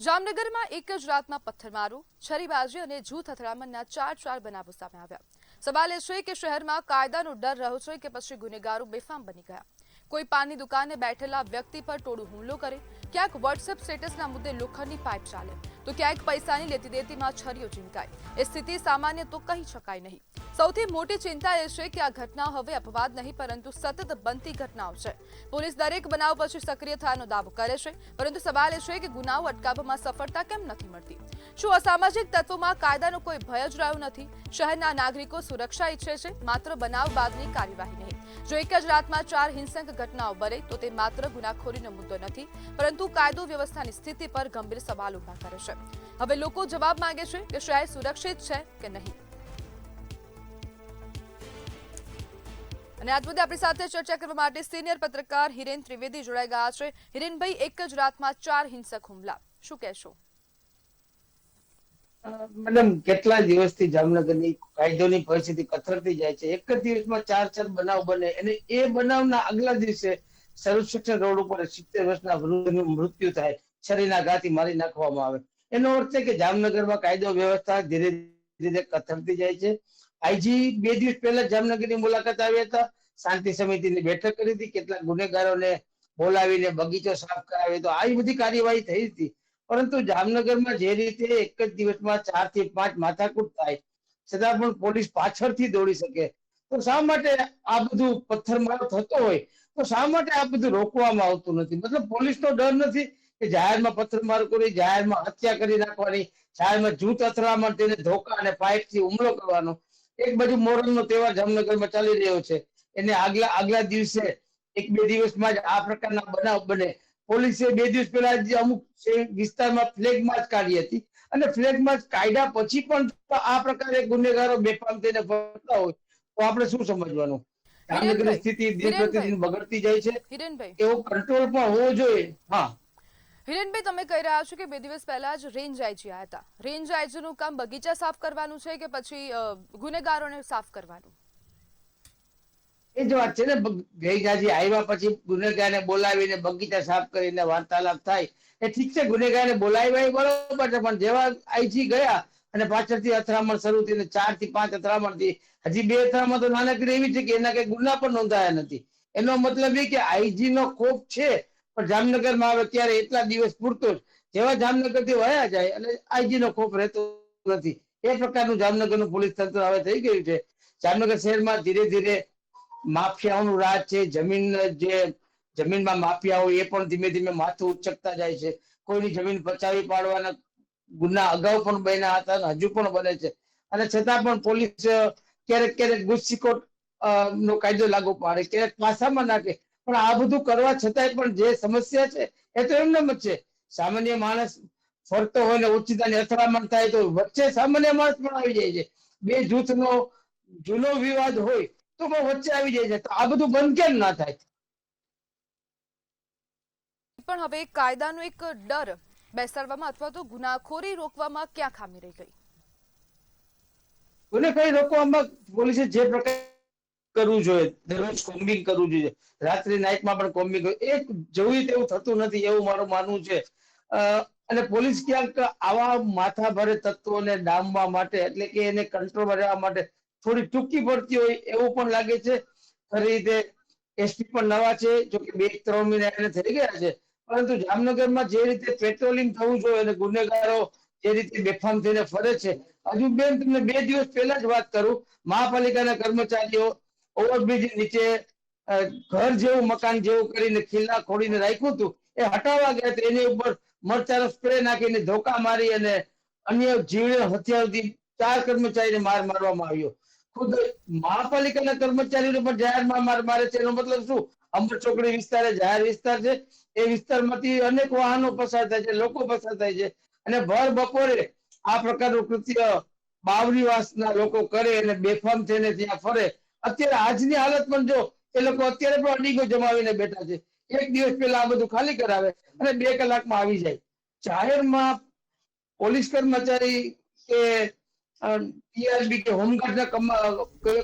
જામનગરમાં એક જ રાતમાં પથ્થરમારો, છરીબાજી અને જૂથ અથડામણના ચાર બનાવો સામે આવ્યા. સવાલ એ છે કે શહેરમાં કાયદાનો ડર રહ્યો છે કે પછી ગુનેગારો બેફામ બની ગયા. કોઈ પાનની દુકાને બેઠેલા વ્યક્તિ પર ટોળું હુમલો કરે, ક્યાંક વોટ્સએપ સ્ટેટસના મુદ્દે લોખંડની પાઇપ ચાલે, તો ક્યાંક પૈસાની લેતી દેતીમાં છરીઓ ઝીંકાય. એ સ્થિતિ સામાન્ય તો કહી શકાય નહીં. સૌથી મોટી ચિંતા એ છે કે આ ઘટનાઓ હવે અપવાદ નહીં પરંતુ સતત બનતી ઘટનાઓ છે. પોલીસ દરેક બનાવ પછી સક્રિય થવાનો દાવો કરે છે, પરંતુ સવાલ એ છે કે ગુનાઓ અટકાવવામાં સફળતા કેમ નથી મળતી? શું અસામાજિક તત્વોમાં કાયદાનો કોઈ ભય જ રહ્યો નથી? શહેરના નાગરિકો સુરક્ષા ઈચ્છે છે, માત્ર બનાવ બાદની કાર્યવાહી નહીં. જો એક જ રાતમાં 4 હિંસક ઘટનાઓ બને તો તે માત્ર ગુનાખોરીનો મુદ્દો નથી, પરંતુ કાયદો વ્યવસ્થાની સ્થિતિ પર ગંભીર સવાલ ઉભા કરે છે. હવે લોકો જવાબ માંગે છે કે શહેર સુરક્ષિત છે કે નહીં. અને આજ મુદ્દે આપણી સાથે ચર્ચા કરવા માટે સિનિયર પત્રકાર હિરેન ત્રિવેદી જોડાઈ ગયા છે. હિરેનભાઈ, એક જ રાતમાં 4 હિંસક હુમલા, શું કહેશો? મેડમ, કેટલા દિવસથી જામનગરની કાયદોની પરિસ્થિતિ કથળતી જાય છે. એક જ દિવસમાં 4 બનાવ બને અને એ બનાવના આગલા દિવસે સર્વશિક્ષણ રોડ ઉપર 70 વર્ષના વૃદ્ધનું મૃત્યુ થાય, છરીના ઘાથી મારી નાખવામાં આવે. એનો અર્થ છે કે જામનગરમાં કાયદો વ્યવસ્થા ધીરે ધીરે કથળતી જાય છે. આઈજી 2 દિવસ પહેલા જામનગરની મુલાકાત આવ્યા હતા, શાંતિ સમિતિની બેઠક કરી હતી, કેટલાક ગુનેગારોને બોલાવીને બગીચો સાફ કરાવ્યો હતો. આવી બધી કાર્યવાહી થઈ હતી. પરંતુ જામનગરમાં જે રીતે એક જ દિવસમાં 4 થી 5 માથાકૂટ થાય છતાં પણ પોલીસ પાછળથી દોડી શકે, તો શા માટે આ બધું પથ્થરમારો થતો હોય તો શા માટે આ બધું રોકવામાં આવતું નથી? મતલબ પોલીસનો ડર નથી કે જાહેરમાં પથ્થરમારો કરી, જાહેરમાં હત્યા કરી નાખવાની, જાહેરમાં જૂથ અથડામણ, તેને ધોકા અને પાઇપથી હુમલો કરવાનો. એક બાજુ મોરલનો તહેવાર જામનગરમાં ચાલી રહ્યો છે, એને આગલા દિવસે 1-2 દિવસમાં જ આ પ્રકારના બનાવ બને. પોલીસે 2 દિવસ પહેલા જે અમુક વિસ્તારમાં ફ્લેગ માર્ચ કાઢી હતી અને ફ્લેગ માર્ચ કાઢ્યા પછી પણ આ પ્રકારે ગુનેગારો બેફામ થઈને ફરતા હોય તો આપણે શું સમજવાનું? જામનગરની સ્થિતિ દિન પ્રતિદિન બગડતી જાય છે. હિરેનભાઈ, એવો કંટ્રોલ પણ હોવો જોઈએ. હા હિરેનભાઈ, તમે કહી રહ્યા છો કે 2 દિવસ પહેલા જ રેન્જ આઈજી આવ્યા હતા. રેન્જ આઈજીનું કામ બગીચા સાફ કરવાનું છે કે પછી ગુનેગારોને સાફ કરવાનું? એ જ વાત છે ને, ગઈગાજી આવ્યા પછી ગુનેગારને બોલાવીને બગીચા સાફ કરીને વાર્તાલાપ થાય એ ઠીક છે, ગુનેગારને બોલાવ્યા એ બરોબર છે, પણ જેવા આઈજી ગયા અને પાછળથી અથડામણ શરૂ થઈને 4 થી 5 અથડામણ થઈ, હજી 2 અથડામણ તો નાનકડી એવી છે કે એના કઈ ગુના પણ નોંધાયા નથી. એનો મતલબ એ કે આઈજી નો ખોફ છે, પણ જામનગરમાં આવે ત્યારે એટલા દિવસ પૂરતો જ, જેવા જામનગરથી વયા જાય અને આઈજી નો ખોફ રહેતો નથી. એ પ્રકારનું જામનગરનું પોલીસ તંત્ર હવે થઈ ગયું છે. જામનગર શહેરમાં ધીરે ધીરે માફિયાઓનું રાજ છે. જમીનમાં માફિયા હોય એ પણ ધીમે ધીમે માથું ઉચકતા જાય છે. કોઈની જમીન પચાવી પાડવાના ગુના અગાઉ પણ બન્યા હતા અને હજુ પણ બને છે, અને છતાં પણ પોલીસ ક્યારેક ગુસ્સીકોટ નો કાયદો લાગુ પાડે, ક્યારેક પાસામાં નાખે. પણ આ બધું કરવા છતાંય પણ જે સમસ્યા છે એ તો એમને જ છે. સામાન્ય માણસ ફરતો હોય ને ઓચિતાની અથડામણ થાય તો વચ્ચે સામાન્ય માણસ પણ આવી જાય છે. 2 જૂથનો જૂનો વિવાદ હોય તો વચ્ચે આવી જાય છે. તો આ બધું બંધ કેમ ના થાય? પણ હવે કાયદાનો એક ડર બેસાડવામાં અથવા તો ગુનાખોરી રોકવામાં ક્યાં ખામી રહી ગઈ? ગુનેખોરી રોકવામાં પોલીસે જે પ્રકાર કરવું જોઈએ, દરરોજ કોમ્બિંગ કરવું જોઈએ, રાત્રે નાઇટમાં પણ કોમ્બિંગ, એ જોયું તેવું થતું નથી એવું મારું માનવું છે. અને પોલીસ ક્યાંક આવા માથાભારે તત્વોને ડામવા માટે, એટલે કે એને કંટ્રોલમાં રહેવા માટે થોડી ટૂંકી પડતી હોય એવું પણ લાગે છે. ખરી રીતે એસપી પણ નવા છે, જો કે 2-3 મહિના એને થઈ ગયા છે, પરંતુ જામનગરમાં જે રીતે પેટ્રોલિંગ થવું જોઈએ અને ગુનેગારો જે રીતે બેફામ થઈને ફરે છે, હજુ બેન તમને 2 દિવસ પહેલા જ વાત કરું, મહાપાલિકાના કર્મચારીઓ ઓવરબ્રિજ નીચે ઘર જેવું મકાન જેવું કરીને ખીલ્લા ખોડીને રાખ્યું હતું, એ હટાવવા ગયા તો એની ઉપર મરચાનો સ્પ્રે નાખીને ધોકા મારી અને અન્ય જીવલેણ હથિયારોથી 4 કર્મચારીને મારવામાં આવ્યો. ખુદ મહાપાલિકાના કર્મચારીઓને પણ જાહેરમાં માર મારે છે. એનો મતલબ શું? અંબર ચોકડી વિસ્તાર જાહેર વિસ્તાર છે, એ વિસ્તારમાંથી અનેક વાહનો પસાર થાય છે, લોકો પસાર થાય છે, અને ભર બપોરે આ પ્રકારનું કૃત્ય બાવરીવાસના લોકો કરે અને બેફામ થઈને ત્યાં ફરે. અત્યારે આજની હાલત પણ જો, એ લોકો અત્યારે પણ અડીગો જમાવીને બેઠા છે. 1 દિવસ પહેલા આ બધું ખાલી કરાવે અને 2 કલાકમાં આવી જાય. જાહેરમાં પોલીસ કર્મચારી કે ટીઆરબી કે હોમગાર્ડના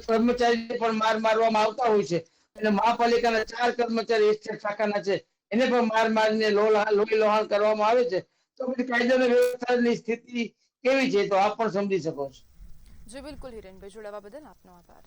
કર્મચારી પણ મારવામાં આવતા હોય છે, અને મહાપાલિકાના 4 કર્મચારી એસ્ટેટ શાખાના છે, એને પણ મારીને લોહી લોહાણ કરવામાં આવે છે. તો પછી કાયદો અને વ્યવસ્થાની સ્થિતિ કેવી છે તો આપ પણ સમજી શકો છો. જી બિલકુલ હિરેનભાઈ, જોડાવા બદલ આપનો આભાર.